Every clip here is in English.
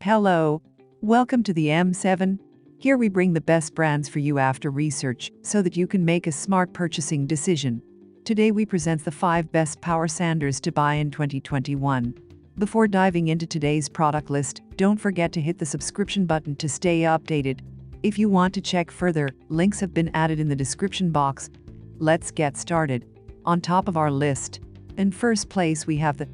Hello, welcome to the M7. Here we bring the best brands for you after research so that you can make a smart purchasing decision. Today we present the 5 best power sanders to buy in 2021. Before diving into today's product list, don't forget to hit the subscription button to stay updated. If you want to check further, links have been added in the description box. Let's get started. On top of our list, in first place we have the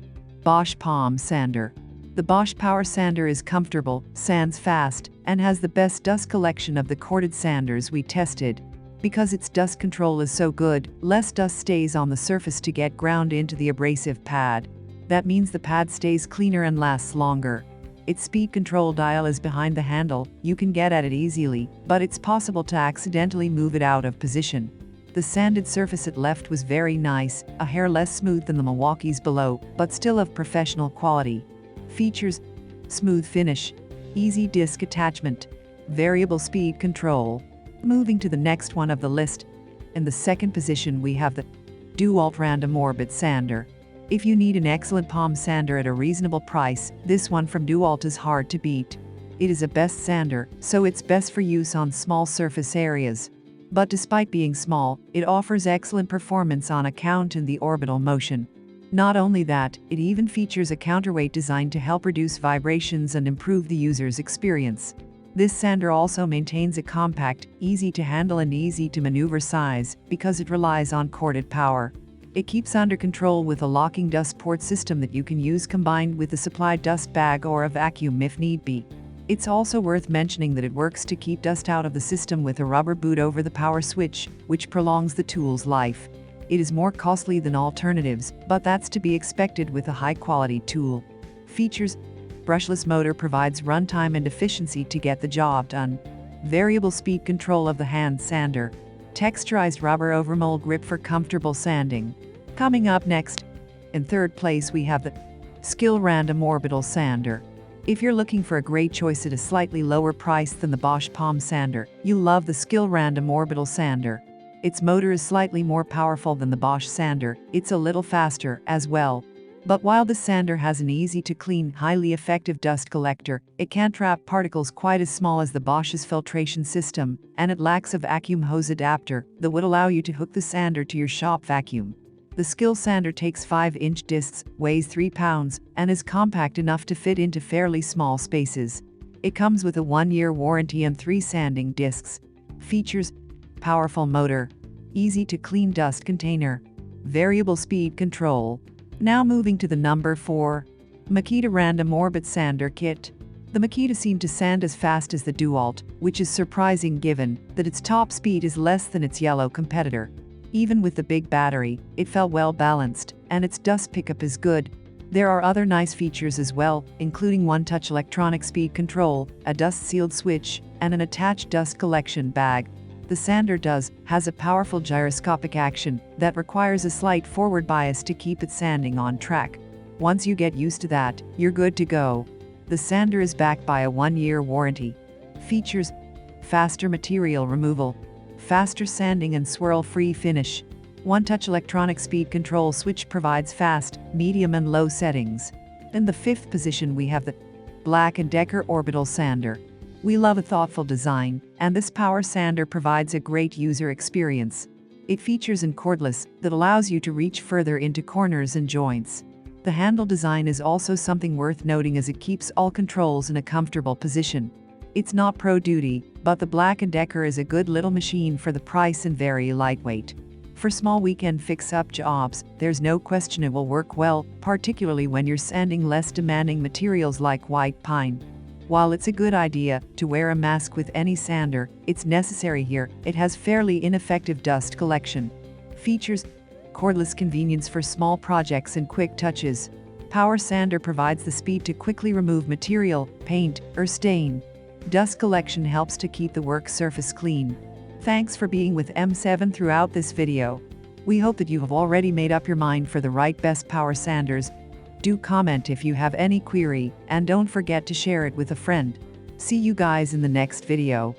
Bosch Palm Sander. The Bosch Power Sander is comfortable, sands fast, and has the best dust collection of the corded sanders we tested. Because its dust control is so good, less dust stays on the surface to get ground into the abrasive pad. That means the pad stays cleaner and lasts longer. Its speed control dial is behind the handle, you can get at it easily, but it's possible to accidentally move it out of position. The sanded surface it left was very nice, a hair less smooth than the Milwaukee's below, but still of professional quality. Features: smooth finish, easy disc attachment, variable speed control. Moving to the next one of the list. In the second position we have the Dewalt Random Orbit Sander. If you need an excellent palm sander at a reasonable price, this one from Dewalt is hard to beat. It is a best sander, so it's best for use on small surface areas. But despite being small, it offers excellent performance on account in the orbital motion. Not only that, it even features a counterweight designed to help reduce vibrations and improve the user's experience. This sander also maintains a compact, easy to handle and easy to maneuver size because it relies on corded power. It keeps under control with a locking dust port system that you can use combined with a supplied dust bag or a vacuum if need be. It's also worth mentioning that it works to keep dust out of the system with a rubber boot over the power switch, which prolongs the tool's life. It is more costly than alternatives, but that's to be expected with a high-quality tool. Features: brushless motor provides runtime and efficiency to get the job done. Variable speed control of the hand sander. Texturized rubber overmold grip for comfortable sanding. Coming up next, in third place we have the SKIL Random Orbital Sander. If you're looking for a great choice at a slightly lower price than the Bosch Palm Sander, you'll love the SKIL Random Orbital Sander. Its motor is slightly more powerful than the Bosch sander, it's a little faster as well. But while the sander has an easy-to-clean, highly effective dust collector, it can't trap particles quite as small as the Bosch's filtration system, and it lacks a vacuum hose adapter that would allow you to hook the sander to your shop vacuum. The SKIL sander takes 5-inch discs, weighs 3 pounds, and is compact enough to fit into fairly small spaces. It comes with a 1-year warranty and 3 sanding discs. Features: powerful motor, easy to clean dust container, variable speed control. Now moving to the number 4, Makita Random Orbit Sander Kit. The Makita seemed to sand as fast as the Dewalt, which is surprising given that its top speed is less than its yellow competitor. Even with the big battery, it felt well balanced, and its dust pickup is good. There are other nice features as well, including one-touch electronic speed control, a dust-sealed switch, and an attached dust collection bag. The sander has a powerful gyroscopic action that requires a slight forward bias to keep it sanding on track. Once you get used to that, you're good to go. The sander is backed by a 1-year warranty. Features: faster material removal, faster sanding and swirl-free finish. One-touch electronic speed control switch provides fast, medium and low settings. In the 5th position we have the BLACKDECKER Orbital Sander. We love a thoughtful design, and this power sander provides a great user experience. It features a cordless that allows you to reach further into corners and joints. The handle design is also something worth noting as it keeps all controls in a comfortable position. It's not pro-duty, but the BLACKDECKER is a good little machine for the price and very lightweight. For small weekend fix-up jobs, there's no question it will work well, particularly when you're sanding less demanding materials like white pine. While it's a good idea to wear a mask with any sander, it's necessary here. It has fairly ineffective dust collection. Features: cordless convenience for small projects and quick touches. Power sander provides the speed to quickly remove material, paint, or stain. Dust collection helps to keep the work surface clean. Thanks for being with M7 throughout this video. We hope that you have already made up your mind for the right best power sanders. Do comment if you have any query, and don't forget to share it with a friend. See you guys in the next video.